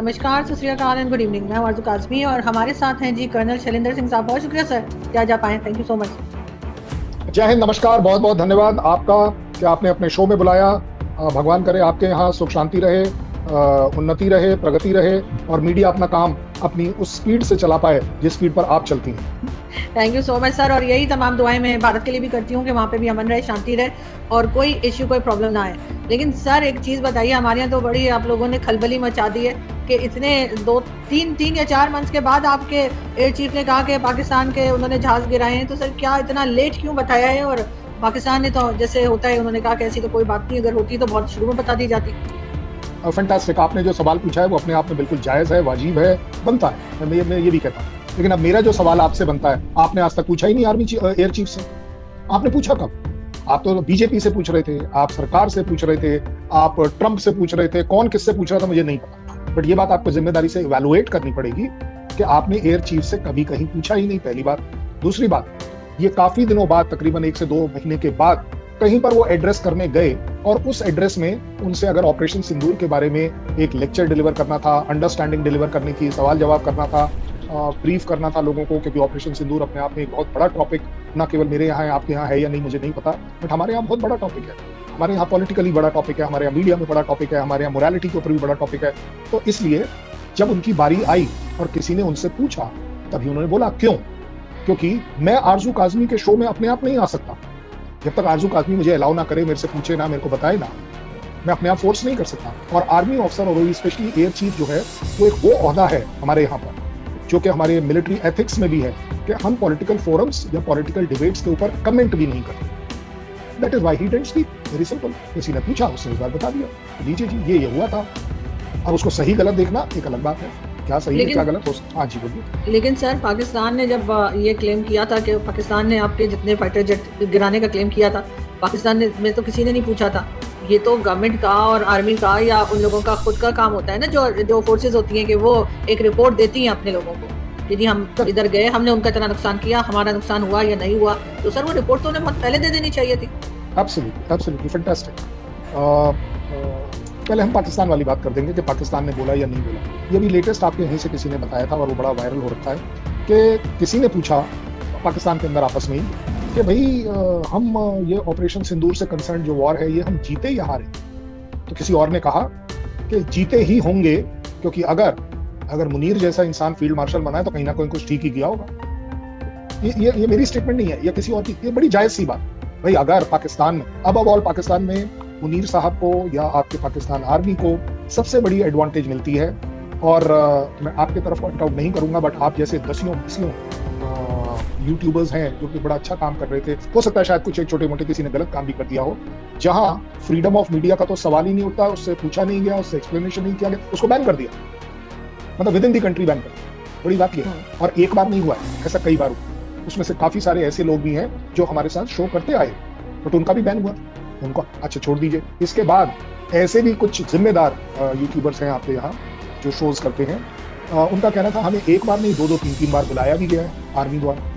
नमस्कार, सत श्री अकाल एंड गुड इवनिंग। मैं हूं आरज़ू काज़मी और हमारे साथ हैं जी कर्नल शैलेंद्र सिंह साहब। बहुत शुक्रिया सर कि आज आप आए। Thank you so much. जय हिंद, नमस्कार, बहुत बहुत धन्यवाद आपका कि आपने अपने शो में बुलाया। भगवान करे आपके यहाँ सुख शांति रहे, उन्नति रहे, प्रगति रहे और मीडिया अपना काम अपनी उस स्पीड से चला पाए जिस स्पीड पर आप चलती हैं। Thank you so much sir. और यही तमाम दुआएं मैं भारत के लिए भी करती हूँ कि वहाँ पे भी अमन रहे, शांति रहे और कोई इश्यू, कोई प्रॉब्लम ना आए। लेकिन सर एक चीज़ बताइए, हमारे यहाँ तो बड़ी आप लोगों ने खलबली मचा दी है कि इतने 2 3 या 4 मंथ्स के बाद आपके एयर चीफ ने कहा कि पाकिस्तान के उन्होंने जहाज़ गिराए हैं। तो सर क्या इतना लेट क्यों बताया है? और पाकिस्तान ने तो जैसे होता है उन्होंने कहा कि ऐसी तो कोई बात नहीं, अगर होती तो बहुत शुरू में बता दी जाती। फैंटास्टिक, आपने जो सवाल पूछा है वो अपने आप में बिल्कुल जायज़ है, वाजिब है, बनता है। मैं ये भी कहता हूँ। लेकिन अब मेरा जो सवाल आपसे बनता है, आपने आज तक पूछा ही नहीं आर्मी एयर चीफ से। आपने पूछा कब? आप तो बीजेपी से पूछ रहे थे, आप सरकार से पूछ रहे थे, आप ट्रंप से पूछ रहे थे, कौन किससे पूछ रहा था मुझे नहीं पता। बट ये बात आपको जिम्मेदारी से इवैल्यूएट करनी पड़ेगी कि आपने एयर चीफ से कभी कहीं पूछा ही नहीं, पहली बात। दूसरी बात, ये काफी दिनों बाद, तकरीबन 1 से 2 महीने के बाद कहीं पर वो एड्रेस करने गए और उस एड्रेस में उनसे अगर ऑपरेशन सिंदूर के बारे में एक लेक्चर डिलीवर करना था, अंडरस्टैंडिंग डिलीवर करने की, सवाल जवाब करना था, ब्रीफ करना था लोगों को, क्योंकि ऑपरेशन सिंदूर अपने आप में एक बहुत बड़ा टॉपिक, ना केवल मेरे यहाँ है, आपके यहाँ है या नहीं मुझे नहीं पता, बट हमारे यहाँ बहुत बड़ा टॉपिक है। हमारे यहाँ पॉलिटिकली बड़ा टॉपिक है, हमारे यहाँ मीडिया में बड़ा टॉपिक है, हमारे यहाँ मोरालिटी के ऊपर भी बड़ा टॉपिक है। तो इसलिए जब उनकी बारी आई और किसी ने उनसे पूछा, तभी उन्होंने बोला क्यों? क्योंकि मैं आरज़ू काज़मी के शो में अपने आप नहीं आ सकता। जब तक आरज़ू काज़मी मुझे अलाउ ना करे, मेरे से पूछे ना, मेरे को बताए ना, मैं अपने आप फोर्स नहीं कर सकता। और आर्मी ऑफिसर और स्पेशली एयर चीफ जो है, वो एक वो ओहदा है हमारे यहाँ पर, जो कि हमारे मिलिट्री एथिक्स में भी है कि हम पॉलिटिकल फोरम्स या पॉलिटिकल डिबेट्स के ऊपर कमेंट भी नहीं करते। That is why he didn't speak. Very simple. किसी ने पूछा, उसने एक बार बता दिया, लीजिए जी ये हुआ था। अब उसको सही गलत देखना एक अलग बात है, क्या सही है क्या गलत हो सकता। हाँ जी बोलिए। लेकिन सर पाकिस्तान ने जब ये क्लेम किया था कि पाकिस्तान ने आपके जितने फाइटर जेट गिराने का क्लेम किया था, पाकिस्तान ने में तो किसी ने नहीं पूछा था। ये तो गवर्नमेंट का और आर्मी का या उन लोगों का खुद का काम होता है ना, जो फोर्सेज होती हैं कि वो एक रिपोर्ट देती हैं अपने लोगों को कि जी हम इधर गए, हमने उनका इतना नुकसान किया, हमारा नुकसान हुआ या नहीं हुआ। तो सर वो रिपोर्ट तो उन्हें बहुत पहले दे देनी चाहिए थी। Absolutely, absolutely, fantastic. पहले हम पाकिस्तान वाली बात कर देंगे कि पाकिस्तान ने बोला या नहीं बोला। ये भी लेटेस्ट आपके यहीं से किसी ने बताया था और वो बड़ा वायरल हो रखा है कि किसी ने पूछा पाकिस्तान के अंदर आपस में ही कि भाई हम ये ऑपरेशन सिंदूर से कंसर्न जो वॉर है, ये हम जीते या हारे? तो किसी और ने कहा कि जीते ही होंगे, क्योंकि अगर मुनीर जैसा इंसान फील्ड मार्शल बना है तो कहीं ना कहीं कुछ ठीक ही किया होगा। ये मेरी स्टेटमेंट नहीं है, ये किसी और की, ये बड़ी जायज सी बात। भाई अगर पाकिस्तान में, अब ऑल पाकिस्तान में मुनीर साहब को या आपके पाकिस्तान आर्मी को सबसे बड़ी एडवांटेज मिलती है, और मैं आपके तरफ पॉइंट आउट नहीं करूंगा, बट आप जैसे दसियों यूट्यूबर्स हैं जो कि बड़ा अच्छा काम कर रहे थे, हो सकता है शायद कुछ एक छोटे मोटे किसी ने गलत काम भी कर दिया हो, जहां फ्रीडम ऑफ मीडिया का तो सवाल ही नहीं उठता, उससे पूछा नहीं गया, उससे एक्सप्लेनेशन नहीं किया गया, उसको बैन कर दिया, मतलब with in the country ban कर दिया। बड़ी बात ये है, और एक बार नहीं हुआ है, ऐसा कई बार हुआ। उसमें से काफी सारे ऐसे लोग भी हैं जो हमारे साथ शो करते आए, बट उनका भी बैन हुआ, उनको अच्छा छोड़ दीजिए। इसके बाद ऐसे भी कुछ जिम्मेदार यूट्यूबर्स हैं आपके यहाँ जो शोज करते हैं, उनका कहना था हमें एक बार नहीं 2 3 बार बुलाया भी गया है आर्मी द्वारा।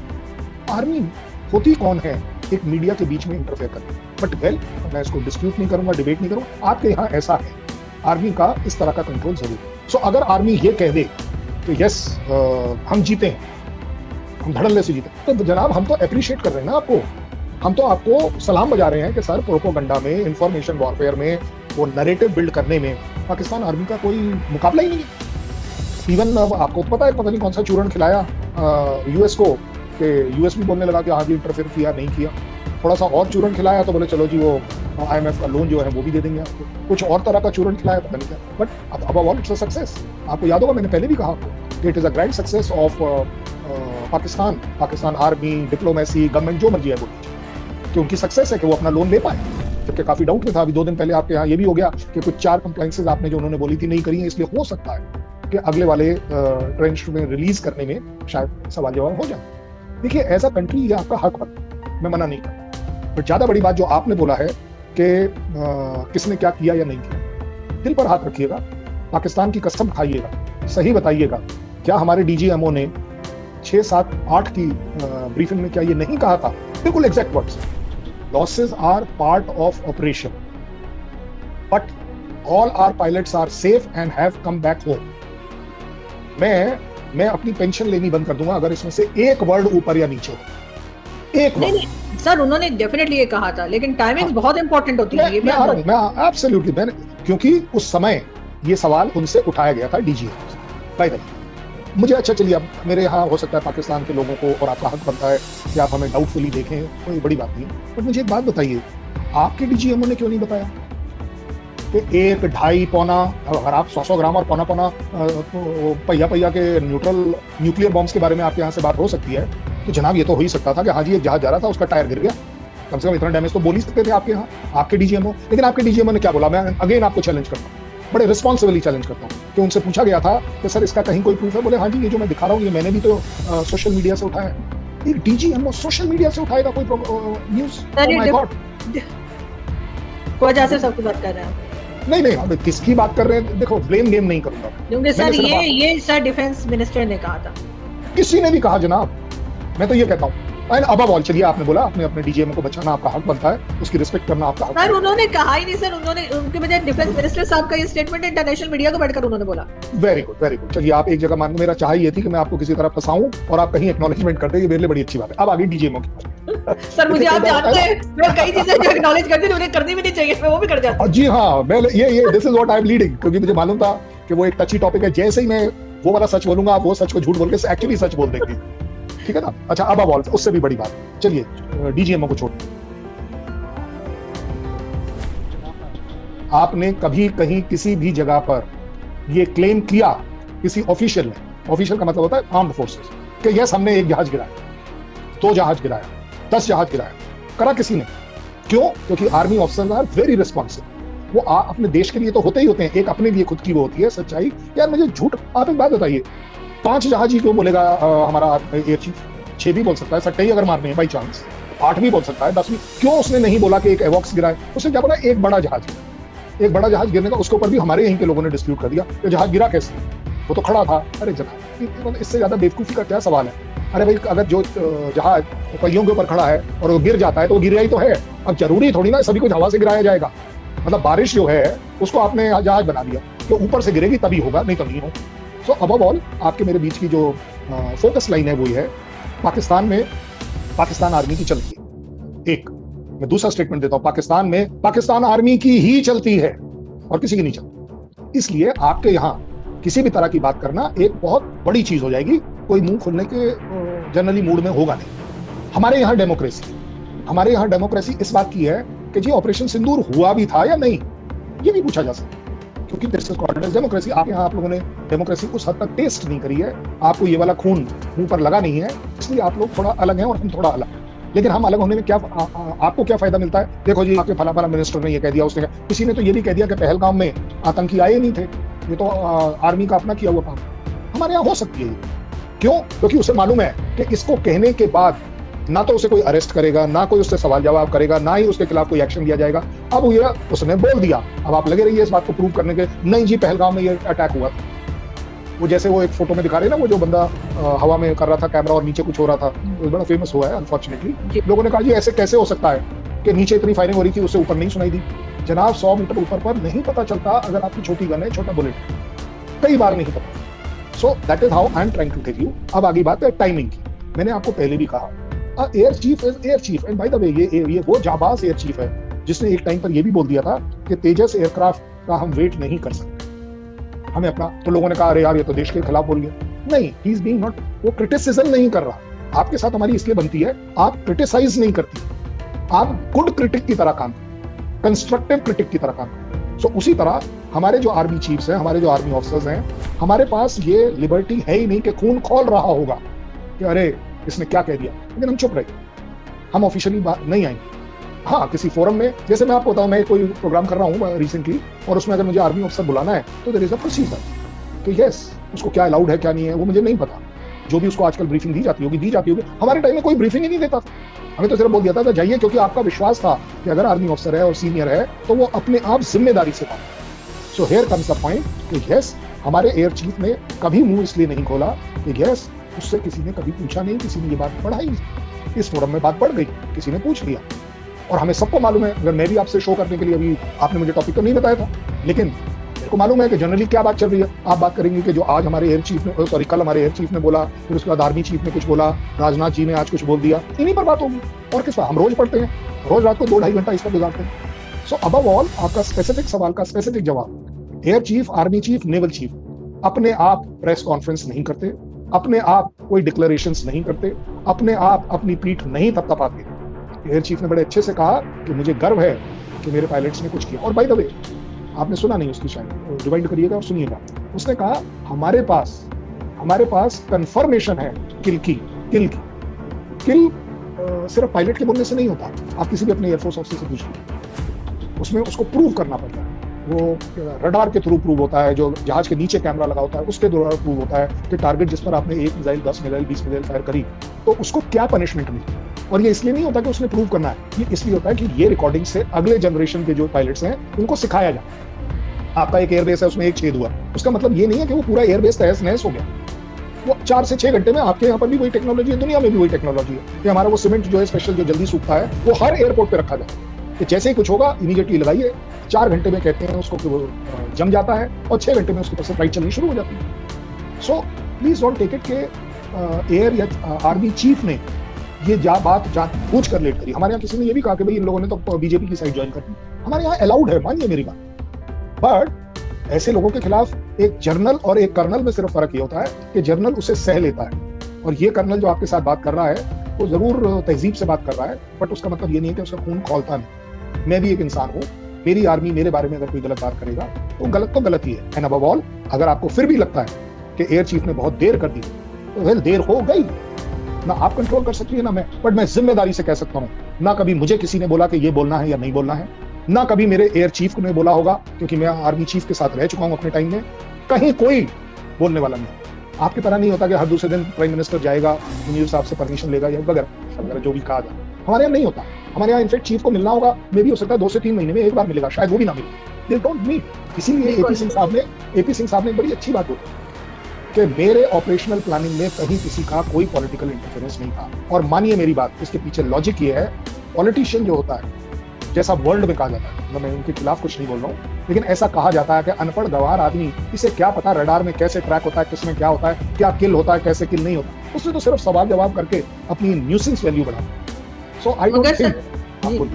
आर्मी होती कौन है एक मीडिया के बीच में इंटरफेयर करने? बट वेल, मैं इसको डिस्प्यूट नहीं करूंगा, डिबेट नहीं करूंगा, आपके यहाँ ऐसा है, आर्मी का इस तरह का कंट्रोल जरूर है। सो अगर आर्मी ये कह दे तो यस हम जीते हैं, हम धड़ल्ले से जीते, तो जनाब हम तो अप्रिशिएट कर रहे हैं ना आपको, हम तो आपको सलाम बजा रहे हैं कि सर प्रोपोगंडा में, इंफॉर्मेशन वॉरफेयर में, वो नैरेटिव बिल्ड करने में पाकिस्तान आर्मी का कोई मुकाबला ही नहीं है। इवन आपको पता है, पता नहीं कौन सा चूरण खिलाया यूएस को, कि यूएस भी बोलने लगा कि हाँ जी इंटरफेयर किया नहीं किया। थोड़ा सा और चूरण खिलाया तो बोले चलो जी वो IMF का लोन जो है वो भी दे देंगे आपको। कुछ और तरह का चूरण खिलाया, पता नहीं क्या, बट अब ऑल इट्स अ सक्सेस। आपको याद होगा मैंने पहले भी कहा कि it is a grand success of Pakistan army, diplomacy, government, जो मर्जी है बोलिए, कि उनकी सक्सेस है कि वो अपना लोन ले पाए, जबकि काफी डाउट में था। अभी 2 दिन पहले आपके यहाँ ये भी हो गया कि कुछ 4 कंप्लाइंसेस आपने जो उन्होंने बोली थी नहीं करी है, इसलिए हो सकता है कि अगले वाले ट्रेंच में रिलीज करने में शायद सवाल जवाब हो जाए। देखिए एज अ कंट्री ये आपका हक है, मैं मना नहीं करता, बट ज्यादा बड़ी बात जो आपने बोला है कि किसने क्या किया या नहीं किया, दिल पर हाथ रखिएगा, पाकिस्तान की कसम खाइएगा, सही बताइएगा, क्या हमारे DGMO ने 6 7 8 की ब्रीफिंग में क्या ये नहीं कहा था? बिल्कुल exact words, losses are part of operation but all our pilots are safe and have come back home. मैं अपनी पेंशन लेनी बंद कर दूंगा अगर इसमें से एक वर्ड ऊपर या नीचे हो, एक नहीं वर्ड। नहीं सर, उन्होंने डेफिनेटली ये कहा था, लेकिन टाइमिंग्स बहुत इंपॉर्टेंट होती है। मैं आ रहा हूं, मैं एब्सोल्युटली, मैंने क्योंकि उस समय ये सवाल उनसे उठाया गया था डीजी बाय द वे। मुझे अच्छा चलिए, अब मेरे यहाँ हो सकता है पाकिस्तान के लोगों को, और आपका हक बनता है कि आप हमें डाउटफुली देखें, कोई बड़ी बात नहीं, बट मुझे एक बात बताइए, आपके डीजीएमओ ने क्यों नहीं बताया कि 1, 2.5, पौना, अगर आप 100 ग्राम और पौना पौना पहिया के न्यूक्लियर बॉम्ब्स के बारे में आपके यहाँ से बात हो सकती है, तो जनाब ये तो हो ही सकता था कि हाँ जी एक जहाज जा रहा था, उसका टायर गिर गया, कम से कम इतना डैमेज तो बोल ही सकते थे आपके यहाँ, आपके डीजीएमओ। लेकिन आपके डीजीएमओ ने क्या बोला? मैं अगेन आपको चैलेंज करता हूँ, बड़े रिस्पॉन्सिबली चैलेंज करता हूँ, कि उनसे पूछा गया था कि सर इसका कहीं कोई प्रूफ है? बोले हाँ जी, ये जो मैं दिखा रहा हूँ ये मैंने भी तो सोशल मीडिया से उठाया है। एक डीजीएमओ सोशल मीडिया से उठाएगा कोई न्यूज? माय गॉड, वजह से सब कुछ बात कर रहे हैं। नहीं, अब किसकी बात कर रहे हैं? देखो, ब्लेम गेम नहीं करूंगा, क्योंकि सर ये सर डिफेंस मिनिस्टर ने कहा था, किसी ने भी कहा जनाब। मैं तो ये कहता हूँ, अब ऑल, चलिए आपने बोला अपने डीजीएमओ को बचाना आपका हक बनता है, उसकी रिस्पेक्ट करना आपका हक है। सर उन्होंने कहा ही नहीं सर, उन्होंने उनके बजाय डिफेंस मिनिस्टर साहब का ये स्टेटमेंट इंटरनेशनल मीडिया को बैठकर उन्होंने बोला। Very good, very good. चलिए आप एक जगह मान, मेरा चाह ये थी कि मैं आपको किसी तरह फंसाऊं और आप कहीं एक्नॉलेजमेंट कर दे, ये मेरे लिए बड़ी अच्छी बात है। अब आगे डीजीएमओ की सर मुझे आप जानते हैं, मैं कई चीजें जो एक्नॉलेज करती थी उन्हें करनी भी नहीं चाहिए, मैं वो भी कर जाता हूं। जी हाँ, मैं ये this is what I am leading, क्योंकि मुझे मालूम था कि वो एक टची टॉपिक है। जैसे ही मैं वो वाला सच बोलूंगा, आप वो सच को झूठ बोल के एक्चुअली सच बोल देंगे, ठीक है ना? अच्छा, अब ऑल, उससे भी बड़ी बात, चलिए डीजीएमओ को छोड़, आपने कभी कहीं किसी भी जगह पर ये क्लेम किया किसी ऑफिशियल ने, ऑफिशियल का मतलब होता है आर्म्ड फोर्सेस, कि यस हमने 1 जहाज गिराया, 2 जहाज गिराया, 10 जहाज गिराया? करा किसी ने? क्यों? क्योंकि army officers are very responsive. वो अपने देश के लिए तो होते ही होते हैं, एक अपने लिए खुद की वो होती है सच्चाई। यार मुझे झूठ, आप एक बात बताइए, 5 जहाज ही क्यों बोलेगा हमारा एयर चीफ? 6 भी बोल सकता है, सट्टे ही अगर मारने हैं बाई चांस, 8 भी बोल सकता है, 10 भी। क्यों उसने नहीं बोला कि एक एवॉक्स गिरा है? उसने क्या बोला? एक बड़ा जहाज गिरा। एक बड़ा जहाज गिरने का उसके ऊपर भी हमारे यहीं के लोगों ने डिस्प्यूट कर दिया कि जहाज गिरा कैसे, वो तो खड़ा था। अरे जनाब, इससे ज्यादा बेवकूफी का क्या सवाल है? अरे भाई, अगर जो जहाज पहियों के ऊपर खड़ा है और वो गिर जाता है तो वो गिरा ही तो है। अब जरूरी थोड़ी ना सभी कुछ हवा से गिराया जाएगा। मतलब बारिश जो है उसको आपने जहाज बना दिया तो ऊपर से गिरेगी तभी होगा, नहीं तो नहीं हो। सो अबव ऑल, आपके मेरे बीच की जो फोकस लाइन है वो है, पाकिस्तान में पाकिस्तान आर्मी की चलती है। एक मैं दूसरा स्टेटमेंट देता हूं, पाकिस्तान में पाकिस्तान आर्मी की ही चलती है और किसी की नहीं चलती। इसलिए आपके यहाँ किसी भी तरह की बात करना एक बहुत बड़ी चीज हो जाएगी, कोई मुंह खोलने के जनरली मूड में होगा नहीं। हमारे यहाँ डेमोक्रेसी इस बात की है कि जी ऑपरेशन सिंदूर हुआ भी था या नहीं, ये भी पूछा जा सकता है, क्योंकि this is called as democracy. आप यहाँ आप लोगों ने डेमोक्रेसी उस हद तक टेस्ट नहीं करी है, आपको ये वाला खून मुंह पर लगा नहीं है, इसलिए आप लोग थोड़ा अलग हैं और हम थोड़ा अलग। लेकिन हम अलग होने में क्या आपको क्या फायदा मिलता है? देखो जी, आपके फला मिनिस्टर ने ये कह दिया, उसने किसी ने तो ये भी कह दिया कि पहलगाम में आतंकी आए नहीं थे, ये तो आर्मी का अपना किया हुआ काम। हमारे यहाँ हो सकती है। क्यों? क्योंकि उसे मालूम है कि इसको कहने के बाद ना तो उसे कोई अरेस्ट करेगा, ना कोई उससे सवाल जवाब करेगा, ना ही उसके खिलाफ कोई एक्शन लिया जाएगा। अब ये उसने बोल दिया, अब आप लगे रहिए इस बात को प्रूव करने के, नहीं जी पहलगाम में ये अटैक हुआ था। वो जैसे वो एक फोटो में दिखा रहे ना, वो जो बंदा हवा में कर रहा था कैमरा और नीचे कुछ हो रहा था, वो बड़ा फेमस हुआ है अनफॉर्चुनेटली। लोगों ने कहा जी ऐसे कैसे हो सकता है कि नीचे इतनी फायरिंग हो रही थी, उससे ऊपर नहीं सुनाई दी। जनाब 100 मीटर ऊपर पर नहीं पता चलता अगर आपकी छोटी गन है, छोटा बुलेट, कई बार नहीं पता। So that is how I am trying to tell you. अब आगे बात है टाइमिंग की। मैंने आपको पहले भी कहा, air chief is air chief, and by the way ये वो जाबाज एयर चीफ है जिसने एक टाइम पर ये भी बोल दिया था कि तेजस एयरक्राफ्ट का हम वेट नहीं कर सकते, हमें अपना। तो लोगों ने कहा अरे यार ये तो देश के खिलाफ बोल गया। नहीं, ही इज बीइंग नॉट, वो क्रिटिसिज्म नहीं कर रहा। आपके साथ हमारी इसलिए बनती है, आप क्रिटिसाइज नहीं करती, आप गुड क्रिटिक की तरह काम, कंस्ट्रक्टिव क्रिटिक की तरह काम। सो उसी तरह हमारे जो आर्मी चीफ्स हैं, हमारे जो आर्मी ऑफिसर्स हैं, हमारे पास ये लिबर्टी है ही नहीं कि खून खोल रहा होगा कि अरे इसने क्या कह दिया, लेकिन हम चुप रहे, हम ऑफिशियली नहीं आएंगे। हाँ, किसी फोरम में, जैसे मैं आपको बताऊं, मैं कोई प्रोग्राम कर रहा हूँ रिसेंटली, और उसमें अगर मुझे आर्मी ऑफिसर बुलाना है तो देयर इज अ प्रोसीजर, तो यस उसको क्या अलाउड है क्या नहीं है वो मुझे नहीं पता। जो भी उसको आजकल ब्रीफिंग दी जाती होगी हमारे टाइम में कोई ब्रीफिंग ही नहीं देता था, हमें तो सिर्फ बोल दिया था जाइए, क्योंकि आपका विश्वास था कि अगर आर्मी ऑफिसर है और सीनियर है तो वो अपने आप जिम्मेदारी से काम। So here comes the point कि यस, हमारे एयर चीफ ने कभी मुंह इसलिए नहीं खोला कि यस उससे किसी ने कभी पूछा नहीं, किसी ने ये बात बढ़ाई, इस फोरम में बात बढ़ गई, किसी ने पूछ लिया, और हमें सबको मालूम है। अगर मैं भी आपसे शो करने के लिए, अभी आपने मुझे टॉपिक तो नहीं बताया था, लेकिन मेरे को आपको मालूम है कि जनरली क्या बात चल रही है? आप बात करेंगे कि जो आज हमारे एयर चीफ ने, सॉरी कल हमारे एयर चीफ ने बोला, फिर उसके बाद आर्मी चीफ ने कुछ बोला, राजनाथ जी ने आज कुछ बोल दिया, इन्हीं पर बात होगी। और किस पर? हम रोज पढ़ते हैं, रोज रात को 2-2.5 घंटा इस पर गुजारते हैं। सो अबव ऑल आपका स्पेसिफिक सवाल का स्पेसिफिक जवाब, air chief, army chief, naval chief अपने आप प्रेस कॉन्फ्रेंस नहीं करते, अपने आप कोई डिक्लेरेशंस नहीं करते, अपने आप अपनी पीठ नहीं थपथपाते। एयर चीफ ने बड़े अच्छे से कहा कि मुझे गर्व है कि मेरे पायलट्स ने कुछ किया। और बाय द वे, आपने सुना नहीं उसकी, शायद रिवाइंड करिएगा और सुनिएगा। उसने कहा हमारे पास कंफर्मेशन है किल की। सिर्फ पायलट के बोलने से नहीं होता। आप किसी भी अपने एयरफोर्स ऑफिसर से पूछिए, उसमें उसको प्रूव करना पड़ता है। वो रडार के थ्रू प्रूव होता है, जो जहाज के नीचे कैमरा लगा होता है उसके द्वारा प्रूव होता है कि टारगेट जिस पर आपने 1 मिसाइल, 10 मिसाइल, 20 मिसाइल फायर करी तो उसको क्या पनिशमेंट मिली। और ये इसलिए नहीं होता कि उसने प्रूव करना है, ये इसलिए होता है कि ये रिकॉर्डिंग से अगले जनरेशन के जो पायलट्स हैं उनको सिखाया जाए। आपका एक एयरबेस है, उसमें एक छेद हुआ, उसका मतलब ये नहीं है कि वो पूरा एयरबेस तहस नहस हो गया। वो 4 से 6 घंटे में आपके यहाँ पर भी वही टेक्नोलॉजी है, दुनिया में भी वही टेक्नोलॉजी है कि हमारा वो सीमेंट जो है स्पेशल, जो जल्दी सूखता है, वो हर एयरपोर्ट पे रखा जाए कि जैसे ही कुछ होगा इमीडिएटली लगाइए। 4 घंटे में कहते हैं उसको कि वो जम जाता है और 6 घंटे में उसके ऊपर से फ्लाइट चलनी शुरू हो जाती है। So please don't take it के एयर या आर्मी चीफ ने ये बात पूछ कर लेट करी। हमारे यहाँ किसी ने ये भी कहा कि भाई इन लोगों ने तो बीजेपी की साइड ज्वाइन कर दी। हमारे यहाँ अलाउड है, मानिए मेरी बात, बट ऐसे लोगों के खिलाफ एक जर्नल और एक कर्नल में सिर्फ फर्क ये होता है कि जर्नल उसे सह लेता है और ये कर्नल जो आपके साथ बात कर रहा है वो जरूर तहजीब से बात कर रहा है, बट उसका मतलब ये नहीं है कि उसका खून खौलता नहीं। मैं भी एक इंसान हूँ, मेरी आर्मी मेरे बारे में अगर कोई गलत बात करेगा तो गलत ही है। एंड अबव ऑल, अगर आपको फिर भी लगता है कि एयर चीफ ने बहुत देर कर दी तो वेल, देर हो गई ना, आप कंट्रोल कर सकती है ना मैं, बट मैं जिम्मेदारी से कह सकता हूँ ना कभी मुझे किसी ने बोला कि ये बोलना है या नहीं बोलना है, ना कभी मेरे एयर चीफ ने बोला होगा, क्योंकि मैं आर्मी चीफ के साथ रह चुका हूँ अपने टाइम में, कहीं कोई बोलने वाला नहीं। आपकी तरह नहीं होता कि हर दूसरे दिन प्राइम मिनिस्टर जाएगा, मुनीर साहब से परमिशन लेगा या वगैरह जो भी कहा जाए। हमारे यहाँ नहीं होता। हमारे यहाँ इनफेक्ट चीफ को मिलना होगा, मे भी हो सकता है 2 से 3 महीने में एक बार मिलेगा, शायद वो भी ना मिले, दे डोंट मीट। इसीलिए एपी सिंह साहब ने बड़ी अच्छी बात बोली कि मेरे ऑपरेशनल प्लानिंग में कहीं किसी का कोई पॉलिटिकल इंटरफेरेंस नहीं था। और मानिए मेरी बात, इसके पीछे लॉजिक ये है, पॉलिटिशियन जो होता है, जैसा वर्ल्ड में कहा जाता है, मैं उनके खिलाफ कुछ नहीं बोल रहा हूँ, लेकिन ऐसा कहा जाता है कि अनपढ़ गंवार आदमी, इसे क्या पता रडार में कैसे ट्रैक होता है, किसमें क्या होता है, क्या किल होता है, कैसे किल नहीं होता, उससे तो सिर्फ सवाल जवाब करके अपनी न्यूसेंस वैल्यू बढ़ाता। सो आई डोंट थिंक।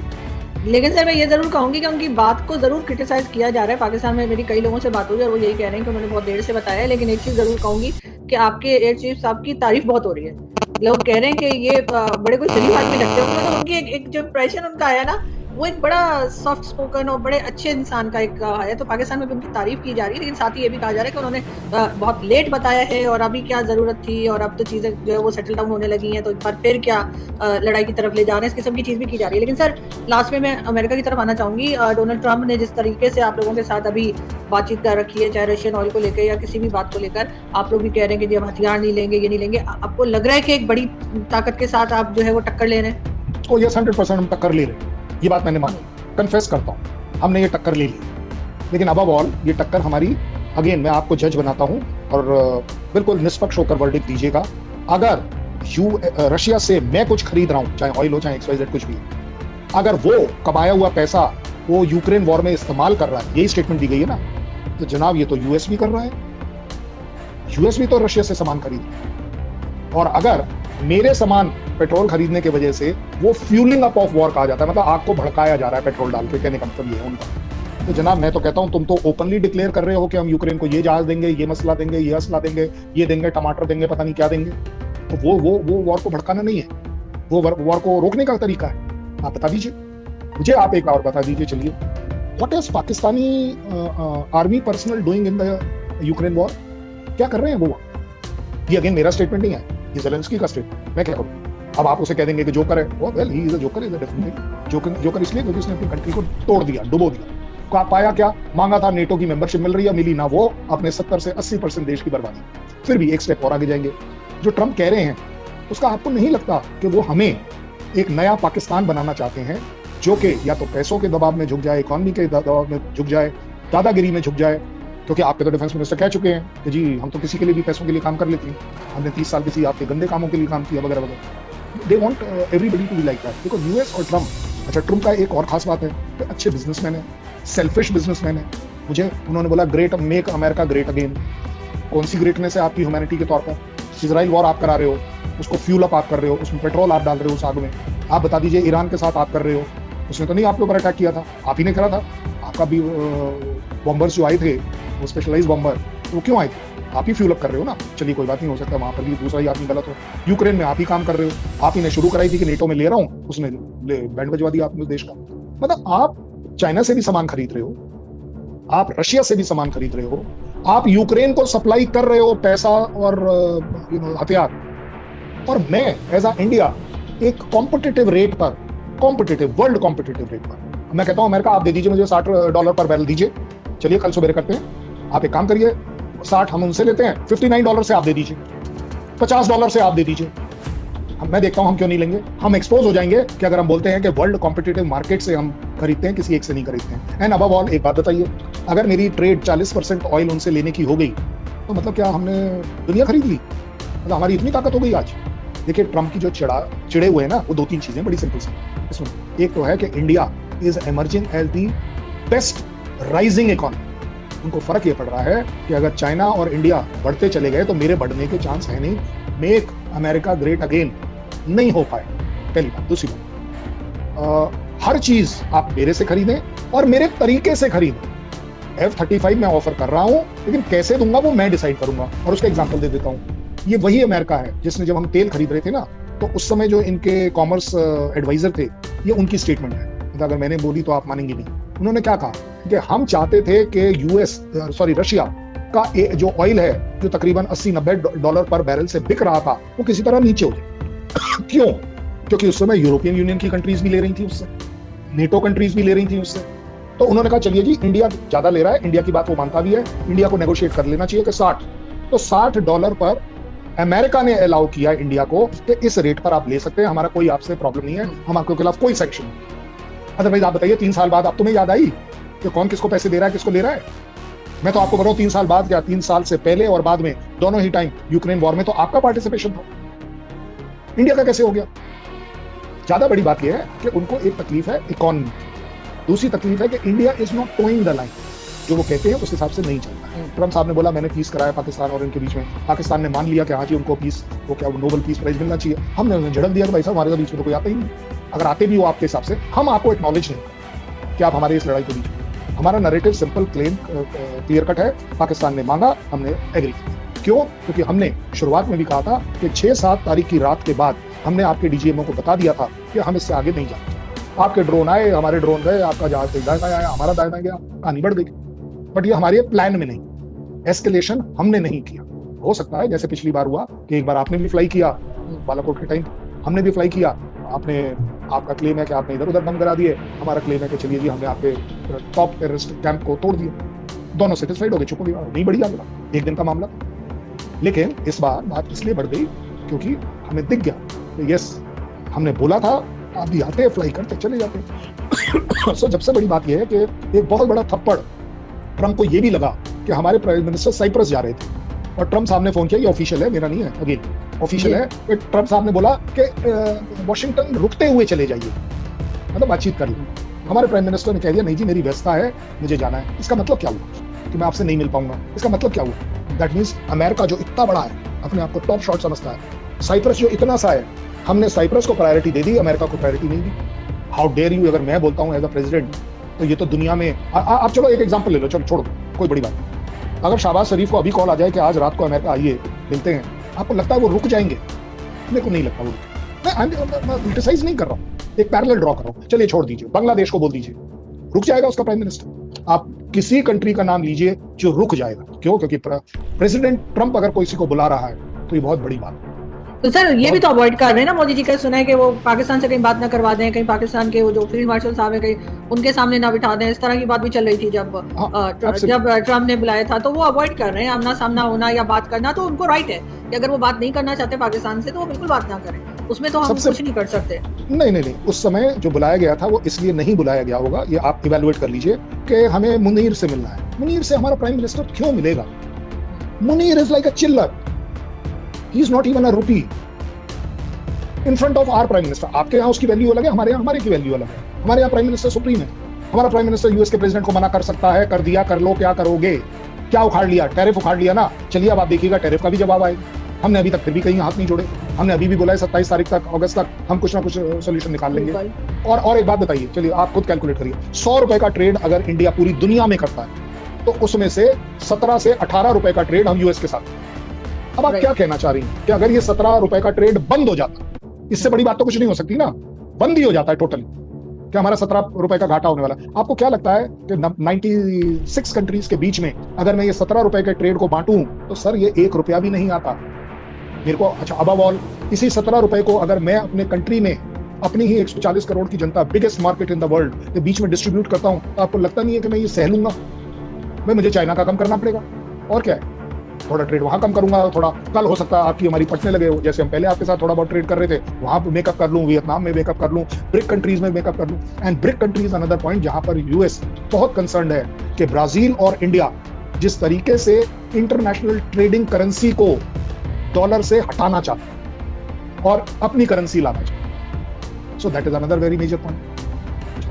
लेकिन सर मैं ये जरूर कहूंगी कि उनकी बात को जरूर क्रिटिसाइज किया जा रहा है। पाकिस्तान में मेरी कई लोगों से बात हुई और वो यही कह रहे हैं कि उन्होंने बहुत देर से बताया है, लेकिन एक चीज जरूर कहूंगी कि आपके एयर चीफ साहब की तारीफ बहुत हो रही है। लोग कह रहे हैं कि ये बड़े कोई शरीफ आदमी लगते हैं, मतलब उनकी एक जो इंप्रेशन उनका आया ना, वो एक बड़ा सॉफ्ट स्पोकन और बड़े अच्छे इंसान का एक है। तो पाकिस्तान में भी उनकी तारीफ की जा रही है, लेकिन साथ ही ये भी कहा जा रहा है कि उन्होंने बहुत लेट बताया है और अभी क्या जरूरत थी, और अब तो चीजें जो है वो सेटल डाउन होने लगी हैं, तो एक बार फिर क्या लड़ाई की तरफ ले जा रहे हैं, इस किस्म की चीज भी की जा रही है। लेकिन सर लास्ट में मैं अमेरिका की तरफ आना चाहूंगी। डोनाल्ड ट्रंप ने जिस तरीके से आप लोगों के साथ अभी बातचीत कर रखी है, चाहे रशियन ऑयल को लेकर या किसी भी बात को लेकर, आप लोग भी कह रहे हैं कि हम हथियार नहीं लेंगे, ये नहीं लेंगे, आपको लग रहा है कि एक बड़ी ताकत के साथ आप जो है वो टक्कर ले रहे हैं? ओ यस, 100% हम टक्कर ले रहे हैं, ये बात मैंने मानी, कन्फेस करता हूँ, हमने ये टक्कर ले ली। लेकिन अबव ऑल ये टक्कर हमारी, अगेन मैं आपको जज बनाता हूँ और बिल्कुल निष्पक्ष होकर वर्डिक्ट दीजिएगा। अगर रशिया से मैं कुछ खरीद रहा हूँ, चाहे ऑयल हो चाहे XYZ कुछ भी, अगर वो कमाया हुआ पैसा वो यूक्रेन वॉर में इस्तेमाल कर रहा है, यही स्टेटमेंट दी गई है ना, तो जनाब ये तो यूएस भी कर रहा है, यूएस भी तो रशिया से सामान खरीद रहा है। और अगर मेरे सामान पेट्रोल खरीदने की वजह से वो फ्यूलिंग अप ऑफ वॉर कहा जाता है, मतलब आग को भड़काया जा रहा है पेट्रोल डाल के, कहने का मतलब ये है उनका। तो जनाब मैं तो कहता हूं तुम तो ओपनली डिक्लेयर कर रहे हो कि हम यूक्रेन को ये जहाज देंगे, ये मसला देंगे, ये असला देंगे, ये देंगे, टमाटर देंगे, पता नहीं क्या देंगे। तो वो वॉर को भड़काना नहीं है, वो वॉर को रोकने का तरीका है। आप बता दीजिए मुझे, आप एक और बता दीजिए, चलिए, what is Pakistani army personnel doing in the Ukraine war? क्या कर रहे हैं वो? ये अगेन मेरा स्टेटमेंट नहीं है, ये ज़ेलेंस्की का स्टेटमेंट। मैं क्या करूं? अब आप उसे कह देंगे कि जोकर है, वो well he is a joker, is a definitely joker इसलिए क्योंकि उसने अपनी कंट्री को तोड़ दिया, डुबो दिया। का पाया क्या? मांगा था नेटो की मेंबरशिप, मिल रही है, मिली ना, वो अपने 70 से 80% देश की बर्बादी। फिर भी एक स्टेप और आगे जाएंगे। जो ट्रंप कह रहे हैं उसका आपको नहीं लगता कि वो हमें एक नया पाकिस्तान बनाना चाहते हैं, जो कि या तो पैसों के दबाव में झुक जाए, इकोनॉमी के दबाव में झुक जाए, दादागिरी में झुक जाए? क्योंकि आपके तो डिफेंस मिनिस्टर कह चुके हैं कि जी हम तो किसी के लिए भी पैसों के लिए काम कर लेते हैं, हमने 30 साल किसी आपके गंदे कामों के लिए काम किया वगैरह वगैरह। They want everybody to be like that, because US और ट्रंप, अच्छा ट्रंप का एक और खास बात है कि अच्छे बिजनेसमैन है, सेल्फिश बिजनेसमैन है, मुझे उन्होंने बोला great make America great again. कौन सी ग्रेटनेस है आपकी ह्यूमैनिटी के तौर पर? इजराइल वॉर आप करा रहे हो, उसको फ्यूल अप आप कर रहे हो, उसमें पेट्रोल आप डाल रहे हो उस आग में। आप बता दीजिए ईरान के साथ आप कर रहे हो, उसने तो नहीं आपके ऊपर अटैक किया था, आप ही ने करा था। आपका भी बॉम्बर्स जो आए थे वो स्पेशलाइज बॉम्बर, वो क्यों आए थे? आप ही फ्यूल अप कर रहे हो ना। चलिए कोई बात नहीं, हो सकता है वहां पर भी दूसरा ही आदमी गलत हो। यूक्रेन में आप ही काम कर रहे हो, आप ही ने शुरू कराई थी कि नेटो में ले रहा हूँ, उसने बैंड बजवा दिया आपने उस देश का। मतलब आप चाइना से भी सामान खरीद रहे हो, आप रशिया से भी सामान खरीद रहे हो, आप यूक्रेन को सप्लाई कर रहे हो पैसा और हथियार, और मैं एज अ इंडिया एक कॉम्पिटिटिव रेट पर, वर्ल्ड कॉम्पिटिटिव रेट पर मैं कहता हूं अमेरिका आप दे दीजिए मुझे $60 पर बैरल दीजिए। चलिए कल सुबह करते हैं, आप एक काम करिए, 60 हम उनसे लेते हैं, $59 से आप दे दीजिए, $50 से आप दे दीजिए। मैं देखता हूं हम क्यों नहीं लेंगे। हम एक्सपोज हो जाएंगे कि अगर हम बोलते हैं कि वर्ल्ड कॉम्पिटिटिव मार्केट से हम खरीदते हैं, किसी एक से नहीं खरीदते हैं। एंड अबव ऑल एक बात बताइए, अगर मेरी ट्रेड 40% ऑयल उनसे लेने की हो गई तो मतलब क्या हमने दुनिया खरीद ली? मतलब हमारी इतनी ताकत हो गई आज। देखिए ट्रम्प की जो चिड़े हुए हैं ना, वो 2-3 चीजें बड़ी सिंपल सी इसमें। एक तो है कि India is emerging as the best rising economy. उनको फर्क ये पड़ रहा है कि अगर चाइना और इंडिया बढ़ते चले गए तो मेरे बढ़ने के चांस है नहीं। मेक अमेरिका ग्रेट अगेन नहीं हो पाए, पहली बात। दूसरी बात, हर चीज आप मेरे से खरीदें और मेरे तरीके से खरीदें। F-35 मैं ऑफर कर रहा हूं, लेकिन कैसे दूंगा वो मैं डिसाइड करूंगा। और उसका एग्जांपल दे देता हूं, ये वही अमेरिका है जिसने जब हम तेल खरीद रहे थे ना, तो उस समय जो इनके कॉमर्स एडवाइजर थे, ये उनकी स्टेटमेंट है, मतलब अगर मैंने बोली तो आप मानेंगे नहीं। उन्होंने क्या कहा कि हम चाहते थे कि रशिया का जो ऑयल है, जो तकरीबन $80-90 पर बैरल से बिक रहा था, वो किसी तरह नीचे हो जाए। क्यों? क्योंकि उस समय यूरोपियन यूनियन की कंट्रीज भी ले रही थी उससे, नेटो कंट्रीज भी ले रही थी उससे। तो उन्होंने कहा चलिए जी, इंडिया ज्यादा ले रहा है, इंडिया की बात वो मानता भी है, इंडिया को नेगोशिएट कर लेना चाहिए कि 60। तो $60 पर अमेरिका ने अलाउ किया इंडिया को कि इस रेट पर आप ले सकते हैं, हमारा कोई आपसे प्रॉब्लम नहीं है, हम आपके खिलाफ कोई सेक्शन नहीं। अदरवाइज आप बताइए 3 साल बाद अब तुम्हें याद आई कि कौन किसको पैसे दे रहा है, किसको ले रहा है? मैं तो आपको बताऊं 3 साल बाद क्या, 3 साल से पहले और बाद में दोनों ही टाइम यूक्रेन वॉर में तो आपका पार्टिसिपेशन था। इंडिया का कैसे हो गया? ज्यादा बड़ी बात यह है कि उनको एक तकलीफ है इकोनॉमी, दूसरी तकलीफ है कि India is not towing the line. जो वो कहते हैं उस हिसाब से नहीं चलता है। ट्रम्प साहब ने बोला मैंने पीस कराया पाकिस्तान और इनके बीच में, पाकिस्तान ने मान लिया कि हाँ जी उनको पीस, वो क्या नोबेल पीस प्राइज मिलना चाहिए। हमने उन्हें झड़क दिया कि भाई साहब हमारे बीच में तो कोई आता ही नहीं, अगर आते भी हो आपके हिसाब से हम आपको एक्नॉलेज नहीं करते कि आप हमारे इस लड़ाई के बीच में। हमारा narrative simple claim clear cut है, पाकिस्तान ने मांगा, हमने एग्री। क्यों? क्योंकि हमने शुरुआत में भी कहा था कि 6-7 तारीख की रात के बाद हमने आपके डीजीएमओ को बता दिया था कि हम इससे आगे नहीं जाते। आपके ड्रोन आए, हमारे ड्रोन गए, आपका जहाज दाएं आया, हमारा दाएं गया, कहानी बढ़ गई। बट ये हमारे प्लान में नहीं, एस्केलेशन हमने नहीं किया। हो सकता है जैसे पिछली बार हुआ कि एक बार आपने भी फ्लाई किया बालाकोट के टाइम, हमने भी फ्लाई किया, आपका क्लेम है कि आपने इधर उधर बम करा दिए, हमारा क्लेम है कि चलिए जी हमने आपके टॉप टेररिस्ट कैंप को तोड़ दिया। दोनों सेटिस्फाइड हो गए, चुप हो गए, नहीं बढ़िया मामला, एक दिन का मामला। लेकिन इस बार बात इसलिए बढ़ गई क्योंकि हमें दिख गया कि यस, हमने बोला था आप भी आते, फ्लाई करते, चले जाते। सो सबसे बड़ी बात यह है कि एक बहुत बड़ा थप्पड़ ट्रम्प को यह भी लगा कि हमारे प्राइम मिनिस्टर साइप्रस जा रहे थे और ट्रम्प साहब ने फोन किया, ये ऑफिशियल है, मेरा नहीं है, अगेन ऑफिशियल है, कि ट्रम्प साहब ने बोला कि वॉशिंगटन रुकते हुए चले जाइए, मतलब बातचीत कर ली। हमारे प्राइम मिनिस्टर ने कह दिया नहीं जी मेरी व्यवस्था है, मुझे जाना है। इसका मतलब क्या हुआ कि मैं आपसे नहीं मिल पाऊंगा? इसका मतलब क्या हुआ? दैट मीन्स अमेरिका जो इतना बड़ा है, अपने आप को टॉप शॉट समझता है, साइप्रस जो इतना सा है, हमने साइप्रस को प्रायोरिटी दे दी, अमेरिका को प्रायोरिटी नहीं दी। How dare you! अगर मैं बोलता हूं एज अ प्रेसिडेंट तो ये तो दुनिया में आप चलो एक एग्जांपल ले लो, चलो छोड़ो, कोई बड़ी बात नहीं। अगर शहबाज शरीफ को अभी कॉल आ जाए कि आज रात को अमेरिका आइए मिलते हैं, आपको लगता है वो रुक जाएंगे? मेरे को नहीं लगता वो रुक। मैं क्रिटिसाइज नहीं कर रहा हूँ, एक पैरेलल ड्रॉ कर रहा हूँ। चलिए छोड़ दीजिए, बांग्लादेश को बोल दीजिए, रुक जाएगा उसका प्राइम मिनिस्टर? आप किसी कंट्री का नाम लीजिए जो रुक जाएगा। क्यों? क्योंकि प्रेसिडेंट ट्रंप अगर किसी को बुला रहा है तो ये बहुत बड़ी बात है। तो सर ये भी तो अवॉइड कर रहे हैं ना मोदी जी, का सुना है कि वो पाकिस्तान से कहीं बात ना करवा दें, कहीं पाकिस्तान के वो जो फील्ड मार्शल साहब है कहीं उनके सामने ना बिठा दें, इस तरह की बात भी चल रही थी जब ट्रम्प ने बुलाया था। तो वो अवॉइड कर रहे हैं आमना सामना होना या बात करना। तो उनको राइट है कि अगर वो बात नहीं करना चाहते पाकिस्तान से तो वो बिल्कुल बात ना करें, उसमें तो हम कुछ नहीं कर सकते। नहीं, उस समय जो बुलाया गया था वो इसलिए नहीं बुलाया गया होगा, ये आप इवैल्यूएट कर लीजिए कि हमें मुनीर से मिलना है। मुनीर से हमारा प्राइम मिनिस्टर क्यों मिलेगा? Munir is like a chillar, he is not even a rupee in front of our prime minister. आपके यहाँ उसकी वैल्यू अलग है, हमारे यहाँ हमारे की वैल्यू अलग है। हमारे यहाँ प्राइम मिनिस्टर सुप्रीम है, हमारा प्राइम मिनिस्टर यूएस के प्रेसिडेंट को मना कर सकता है, कर दिया, कर लो, क्या करोगे? क्या उखाड़ लिया? टैरिफ उखाड़ लिया ना। चलिए अब आप देखिएगा टैरिफ का भी जवाब आएगा। हमने अभी तक फिर भी कहीं हाथ नहीं जोड़े। हमने अभी भी बोला है 27 तारीख तक, अगस्त तक हम कुछ ना कुछ सोल्यूशन निकाल लेंगे। और एक बात बताइए, चलिए आप खुद कैलकुलेट करिए, 100 रुपए का ट्रेड अगर इंडिया पूरी दुनिया में करता है तो उसमें से 17 से 18 रुपए का ट्रेड हम यूएस के साथ। अब आप क्या कहना चाह रही हैं कि अगर ये 17 रुपए का ट्रेड बंद हो जाता, इससे बड़ी बात तो कुछ नहीं हो सकती ना, बंद ही हो जाता है टोटली, क्या हमारा 17 रुपए का घाटा होने वाला? आपको क्या लगता है कि 96 कंट्रीज के बीच में अगर मैं ये 17 रुपए के ट्रेड को बांटूं तो सर ये 1 रुपया भी नहीं आता मेरे को। अच्छा, अबव ऑल इसी 17 रुपए को अगर मैं अपने कंट्री में अपनी ही 140 करोड़ की जनता, biggest market in the world के बीच में डिस्ट्रीब्यूट करता हूं, तो आपको लगता नहीं है कि मैं ये सह लूंगा? मुझे चाइना का कम करना पड़ेगा और क्या है, थोड़ा ट्रेड वहां कम करूंगा, थोड़ा कल हो सकता है आपकी हमारी पटने लगे, जैसे हम पहले आपके साथ थोड़ा बहुत ट्रेड कर रहे थे, वहां पे मेकअप कर लूं, वियतनाम में मेकअप कर लूं, ब्रिक कंट्रीज में मेकअप कर लूं। And brick countries another point जहां पर यूएस बहुत कंसर्न है कि ब्राजील और इंडिया जिस तरीके से इंटरनेशनल ट्रेडिंग करेंसी को डॉलर से हटाना चाहता और अपनी करेंसी लाना चाहता, so that is another very major point.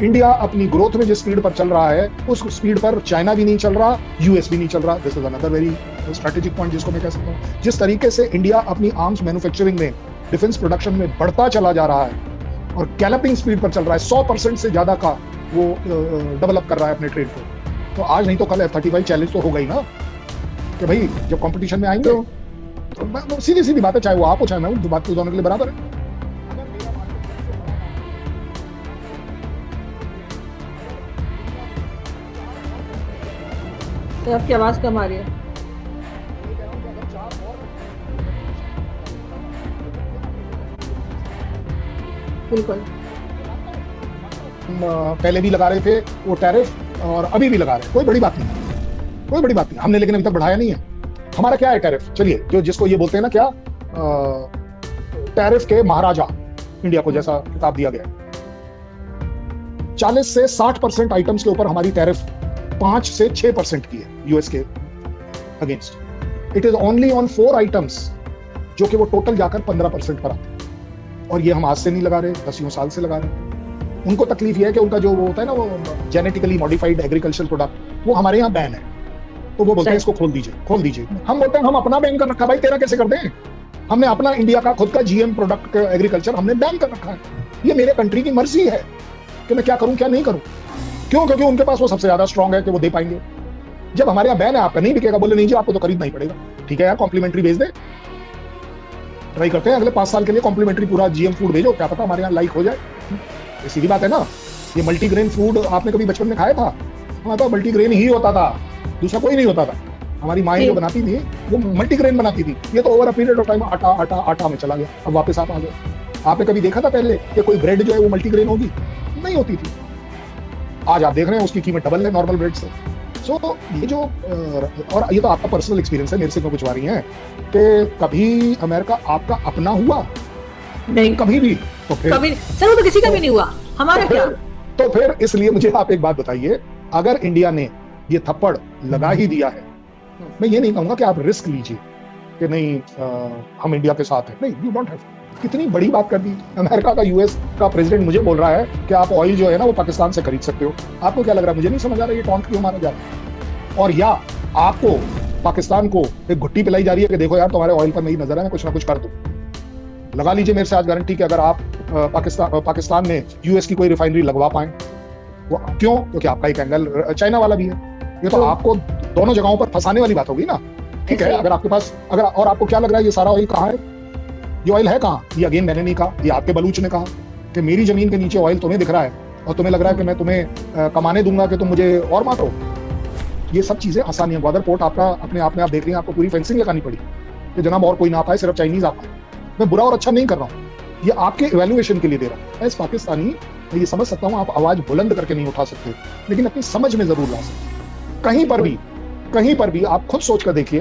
India अपनी ग्रोथ में जिस स्पीड पर चल रहा है उस स्पीड पर चाइना भी नहीं चल रहा, यूएस भी नहीं चल रहा। This is another very strategic point जिसको मैं कह सकता हूँ। जिस तरीके से इंडिया अपनी आर्म्स मैन्युफैक्चरिंग में, डिफेंस प्रोडक्शन में बढ़ता चला जा रहा है और गैलपिंग स्पीड पर चल रहा है, 100% से ज्यादा का वो डेवलप कर रहा है अपने ट्रेड को, तो आज नहीं तो कल F-35 चैलेंज तो होगा ही ना कि भाई जब कंपटीशन में आएंगे तो सीधी सीधी बात है, चाहे वो आप हो चाहे मैं हूं, बात तो दोनों के लिए बराबर है। तो आपकी आवाज कम आ रही है। बिल्कुल, पहले भी लगा रहे थे वो टैरिफ और अभी भी लगा रहे हैं, कोई बड़ी बात नहीं, कोई बड़ी बात नहीं हमने, लेकिन अभी तक बढ़ाया नहीं है। हमारा क्या है टैरिफ? चलिए, जो जिसको ये बोलते हैं ना, क्या टैरिफ के महाराजा इंडिया को जैसा खिताब दिया गया, 40 से 60% आइटम्स के ऊपर हमारी टैरिफ 5 से 6% की है यूएस के against. It is only on 4 items जो कि वो टोटल जाकर 15% पर आते हैं, और ये हम आज से नहीं लगा रहे, 10 साल से लगा रहे हैं। उनको तकलीफ ये है कि उनका जो वो होता है ना, वो जेनेटिकली मॉडिफाइड एग्रीकल्चर प्रोडक्ट, वो हमारे यहाँ बैन है, तो वो बोलते हैं इसको खोल दीजिए, खोल दीजिए। हम बोलते हैं हम अपना बैन कर रखा, भाई तेरा कैसे कर दें? हमने अपना इंडिया का खुद का जीएम प्रोडक्ट एग्रीकल्चर हमने बैन कर रखा है। ये मेरे कंट्री की मर्जी है कि मैं क्या करूं क्या नहीं करूं। क्यों? क्योंकि उनके पास वो सबसे ज्यादा स्ट्रांग है कि वो दे पाएंगे। जब हमारे यहाँ बैन है, आपका नहीं बिकेगा, बोले नहीं जी आपको तो खरीदना ही पड़ेगा। ठीक है यार, कॉम्प्लीमेंट्री भेज दे, ट्राई करते हैं अगले 5 साल के लिए कॉम्प्लीमेंट्री पूरा जीएम फूड भेजो, क्या पता हमारे यहाँ लाइक हो जाए। ये सीधी बात है ना। ये मल्टीग्रेन फूड आपने कभी बचपन में खाया था? हमारे पास मल्टीग्रेन ही होता था, दूसरा कोई नहीं होता था। हमारी माँ जो बनाती थी वो मल्टीग्रेन बनाती थी। ये तो over a period of time आटा आटा आटा में चला गया, अब वापस आप आ गए। आपने कभी देखा था पहले कि कोई ब्रेड जो है वो मल्टीग्रेन होगी? नहीं होती थी। आज आप देख रहे हैं उसकी कीमत डबल है नॉर्मल ब्रेड से। सो ये जो और ये तो आपका पर्सनल एक्सपीरियंस है, मेरे से क्यों पूछवा रही हैं कि कभी अमेरिका आपका अपना हुआ? नहीं, कभी भी। तो फिर कभी सर, वो तो किसी का भी नहीं हुआ, हमारा क्या? तो फिर इसलिए मुझे आप एक बात बताइए, अगर इंडिया ने ये थप्पड़ लगा ही दिया है, मैं ये नहीं कहूंगा कि आप रिस्क लीजिए कि नहीं हम इंडिया के साथ हैं, नहीं, यू डोंट हैव। कितनी बड़ी बात कर दी अमेरिका का, यूएस का प्रेसिडेंट मुझे बोल रहा है कि आप ऑयल जो है ना वो पाकिस्तान से खरीद सकते हो। आपको क्या लग रहा है? मुझे नहीं समझ आ रहा है ये टॉन्ट क्यों मारा जा रहा है। और या आपको पाकिस्तान को एक घुट्टी पिलाई जा रही है कि देखो यार तुम्हारे ऑयल पर मेरी नजर है, मैं कुछ ना कुछ कर दूं। लगा लीजिए मेरे से आज गारंटी कि अगर आप पाकिस्तान में यूएस की कोई रिफाइनरी लगवा पाए, वो क्यों? क्योंकि आपका एक एंगल चाइना वाला भी है। ये तो आपको दोनों जगहों पर फंसाने वाली बात होगी ना। ठीक है, अगर आपके पास अगर और आपको क्या लग रहा है ये सारा ऑयल कहाँ है? ये ऑयल है कहाँ? ये अगेन मैंने नहीं कहा, ये आपके बलूच ने कहा कि मेरी जमीन के नीचे ऑयल तुम्हें दिख रहा है और तुम्हें लग रहा है कि मैं तुम्हें कमाने दूंगा कि तुम मुझे और मारो। ये सब चीजें आसानी है। ग्वादर पोर्ट आपका अपने आप में आप देख रही हैं, आपको पूरी फेंसिंग लगानी पड़ी कि जनाब और कोई ना पाए, सिर्फ चाइनीज आ पाए। मैं बुरा और अच्छा नहीं कर रहा हूँ, ये आपके इवैल्यूएशन के लिए दे रहा हूँ। एज पाकिस्तानी मैं ये समझ सकता हूँ आप आवाज बुलंद करके नहीं उठा सकते, लेकिन अपनी समझ में जरूर ला सकते। कहीं पर भी आप खुद सोच कर देखिए,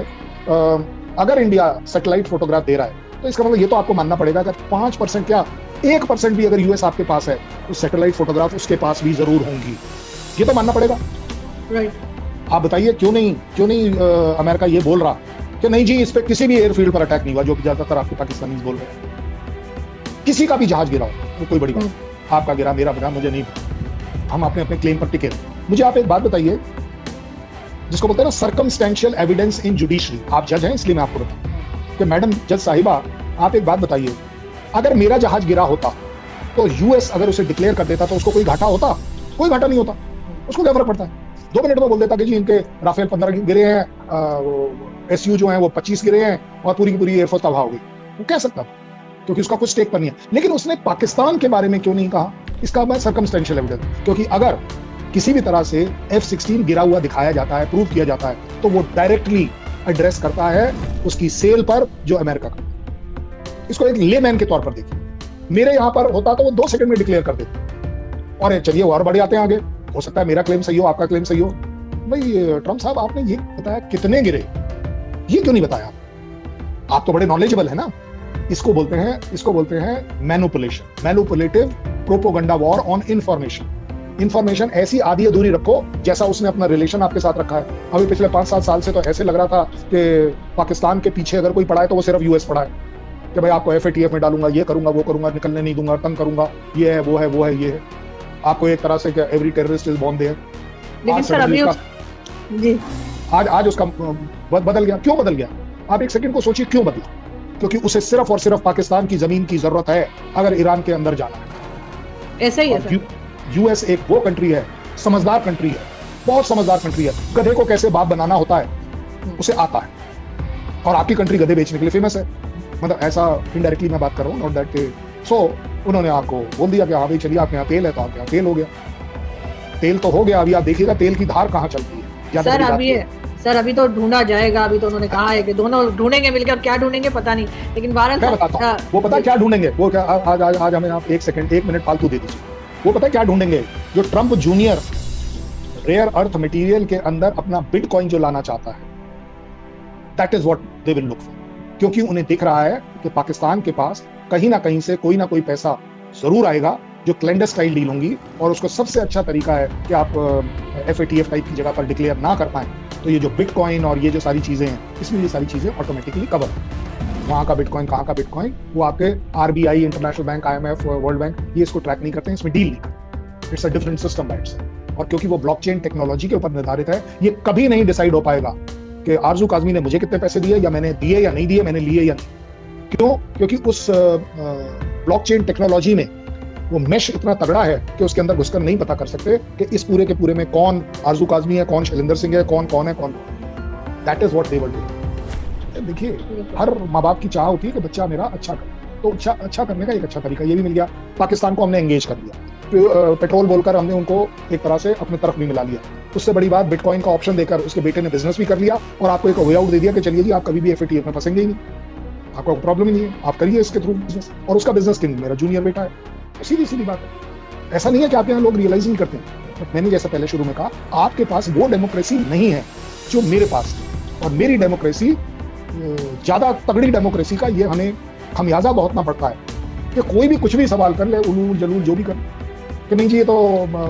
अगर इंडिया सैटेलाइट फोटोग्राफ दे रहा है तो इसका मतलब ये तो आपको मानना पड़ेगा कि 5% क्या 1% भी अगर यूएस आपके पास है तो सैटेलाइट फोटोग्राफ उसके पास भी जरूर होंगी। ये तो मानना पड़ेगा, राइट? आप बताइए क्यों नहीं अमेरिका ये बोल रहा कि नहीं जी इस पे किसी भी एयरफील्ड पर अटैक नहीं हुआ, जो कि ज्यादातर आपके पाकिस्तानी बोल रहे हैं। किसी का भी जहाज गिरा हो वो कोई बड़ी बात, आपका गिरा मेरा गिरा मुझे नहीं पता, हम अपने अपने क्लेम पर टिके रहे। मुझे आप एक बात बताइए, जिसको बोलते हैं ना सर्कमस्टेंशियल एविडेंस इन जुडिशरी, आप जज हैं इसलिए मैं आपको बताऊं कि मैडम जज साहिबा, आप एक बात बताइए, अगर मेरा जहाज गिरा होता तो यूएस अगर उसे डिक्लेयर कर देता तो उसको कोई घाटा होता? कोई घाटा नहीं होता। उसको क्या फर्क पड़ता है? 2 मिनट में बोल देता कि जी इनके राफेल 15 गिरे हैं, SU जो है वो 25 गिरे हैं और पूरी की पूरी एयरफोर्स तबाह हो गई। वो कह सकता, क्योंकि उसका कुछ स्टेक पर नहीं है। लेकिन उसने पाकिस्तान के बारे में क्यों नहीं कहा? इसका मैं सर्कमस्टेंशियल एविडेंस, क्योंकि अगर किसी भी तरह से F-16 गिरा हुआ दिखाया जाता है, प्रूव किया जाता है, तो वो डायरेक्टली एड्रेस करता है उसकी सेल पर जो अमेरिका का। इसको एक लेमैन के तौर पर देखिए, मेरे यहां पर होता तो वो 2 सेकंड में डिक्लेयर कर देते, और चलिए और बढ़ जाते हैं आगे, हो सकता है मेरा क्लेम सही हो, आपका क्लेम सही हो। भाई ट्रम्प साहब, आपने ये बताया कितने गिरे, ये क्यों नहीं बताया? आप तो बड़े नॉलेजेबल है ना। इसको बोलते हैं manipulation, manipulative propaganda war on information ऐसी आधी अधूरी रखो जैसा उसने अपना रिलेशन आपके साथ रखा है। अभी पिछले 5-7 साल से तो ऐसे लग रहा था कि पाकिस्तान के पीछे अगर कोई पड़ा है तो वो सिर्फ यूएस पड़ा है, कि भाई आपको FATF में डालूंगा, ये करूंगा, वो करूंगा, निकलने नहीं दूंगा, तंग करूंगा, ये है, वो है, वो है, ये है। आपको एक तरह से every terrorist is born there. लेकिन सर अभी जी आज उसका बदल गया। क्यों बदल गया? आप एक सेकंड को सोचिए, क्यों बदला? क्योंकि उसे सिर्फ और सिर्फ पाकिस्तान की जमीन की जरूरत है अगर ईरान के अंदर जाना है। ऐसा ही है। यूएस एक वो कंट्री है, समझदार कंट्री है, बहुत समझदार कंट्री है। गधे को कैसे बाप बनाना होता है उसे आता है, और आपकी कंट्री गधे बेचने के लिए फेमस है। मतलब ऐसा इनडायरेक्टली मैं बात कर रहा हूँ, नॉट दैट। सो उन्होंने आपको बोल दिया कि हाँ भाई चलिए आपके यहाँ तेल है, तो आपके यहाँ तेल हो गया। तेल तो हो गया, अभी आप देखिएगा तेल की धार कहाँ चलती है। सर अभी तो ढूंढा जाएगा। अभी तो उन्होंने कहा है कि दोनों ढूंढेंगे मिलकर, क्या ढूंढेंगे पता नहीं, लेकिन भारत मैं बताता हूं, वो पता है क्या ढूंढेंगे? वो क्या, आज हमें आप 1 मिनट फालतू दे दीजिए। वो पता है क्या ढूंढेंगे? जो Trump junior rare earth material के अंदर अपना बिटकॉइन जो लाना चाहता है, that is what they will look for. क्योंकि उन्हें दिख रहा है कि पाकिस्तान के पास कहीं ना कहीं से कोई ना कोई पैसा जरूर आएगा जो क्लैंडस्टाइन डील होंगी, और उसको सबसे अच्छा तरीका है कि आप FATF टाइप की जगह पर डिक्लेयर ना कर पाए, तो ये जो बिटकॉइन और ये जो सारी चीजें हैं, इसमें ये सारी चीजें ऑटोमेटिकली कवर। वहाँ का बिटकॉइन, कहाँ का बिटकॉइन, वो आपके RBI, international bank, IMF, world bank, ये इसको ट्रैक नहीं करते हैं, इसमें डील नहीं करते। It's a different system by itself. और क्योंकि वो ब्लॉकचेन टेक्नोलॉजी के ऊपर निर्धारित है, ये कभी नहीं डिसाइड हो पाएगा कि आरजू काज़मी ने मुझे कितने पैसे दिए, या मैंने दिए या नहीं दिए, मैंने लिए या नहीं। क्यों? क्योंकि उस ब्लॉकचेन टेक्नोलॉजी में वो मेश इतना तगड़ा है कि उसके अंदर घुसकर नहीं पता कर सकते कि इस पूरे के पूरे में कौन आरजू काज़मी है, कौन शैलेंद्र सिंह है, कौन है, कौन। That is what they will do. देखिए, हर माँ बाप की चाह होती है कि बच्चा मेरा अच्छा करे, तो अच्छा करने का एक अच्छा तरीका ये भी मिल गया। पाकिस्तान को हमने एंगेज कर दिया, पेट्रोल बोलकर हमने उनको एक तरह से अपने तरफ भी मिला लिया। उससे बड़ी बात, बिटकॉइन का ऑप्शन देकर उसके बेटे ने बिजनेस भी कर लिया, और आपको एक वे आउट दे दिया कि चलिए जी आप कभी भी FATF में फंसेंगे ही नहीं, आपको प्रॉब्लम ही नहीं है, आप करिए इसके थ्रू बिजनेस। और उसका बिजनेस किंग मेरा जूनियर बेटा है। सीधी बात है। ऐसा नहीं है कि आपके यहाँ लोग रियलाइज नहीं करते हैं। मैंने जैसा पहले शुरू में कहा, आपके पास वो डेमोक्रेसी नहीं है जो मेरे पास है, और मेरी डेमोक्रेसी ज्यादा तगड़ी डेमोक्रेसी का ये हमें खमियाजा भुगतना पड़ता है कि कोई भी कुछ भी सवाल कर ले, उलूल जलूल जो भी कर, कि नहीं जी ये तो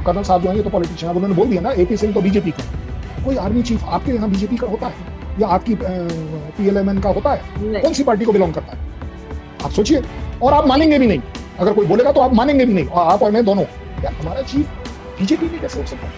कर्नल साहब जो है ये तो पॉलिटिशियन, उन्होंने बोल दिया ना AP सिंह तो BJP का। कोई आर्मी चीफ आपके यहाँ BJP का होता है या आपकी PLMN का होता है? कौन सी पार्टी को बिलोंग करता है? आप सोचिए। और आप मानेंगे भी नहीं, अगर कोई बोलेगा तो आप मानेंगे भी नहीं, और आप और मैं दोनों, यार हमारा चीफ BJP में कैसे हो सकता है?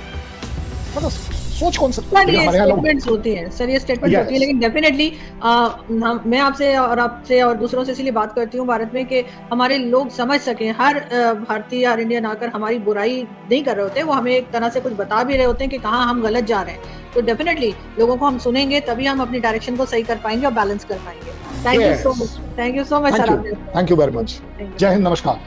मतलब सोच कौन सकता है? ये स्टेटमेंट्स होती हैं सर, ये स्टेटमेंट्स होती है, लेकिन डेफिनेटली मैं आपसे और दूसरों से इसलिए बात करती हूँ भारत में कि हमारे लोग समझ सकें। हर भारतीय, हर इंडियन आकर हमारी बुराई नहीं कर रहे होते, वो हमें एक तरह से कुछ बता भी रहे होते हैं कि कहाँ हम गलत जा रहे हैं। तो डेफिनेटली लोगों को हम सुनेंगे, तभी हम अपनी डायरेक्शन को सही कर पाएंगे और बैलेंस कर पाएंगे। Thank you so much sir. Thank you very much. जय हिंद, नमस्कार।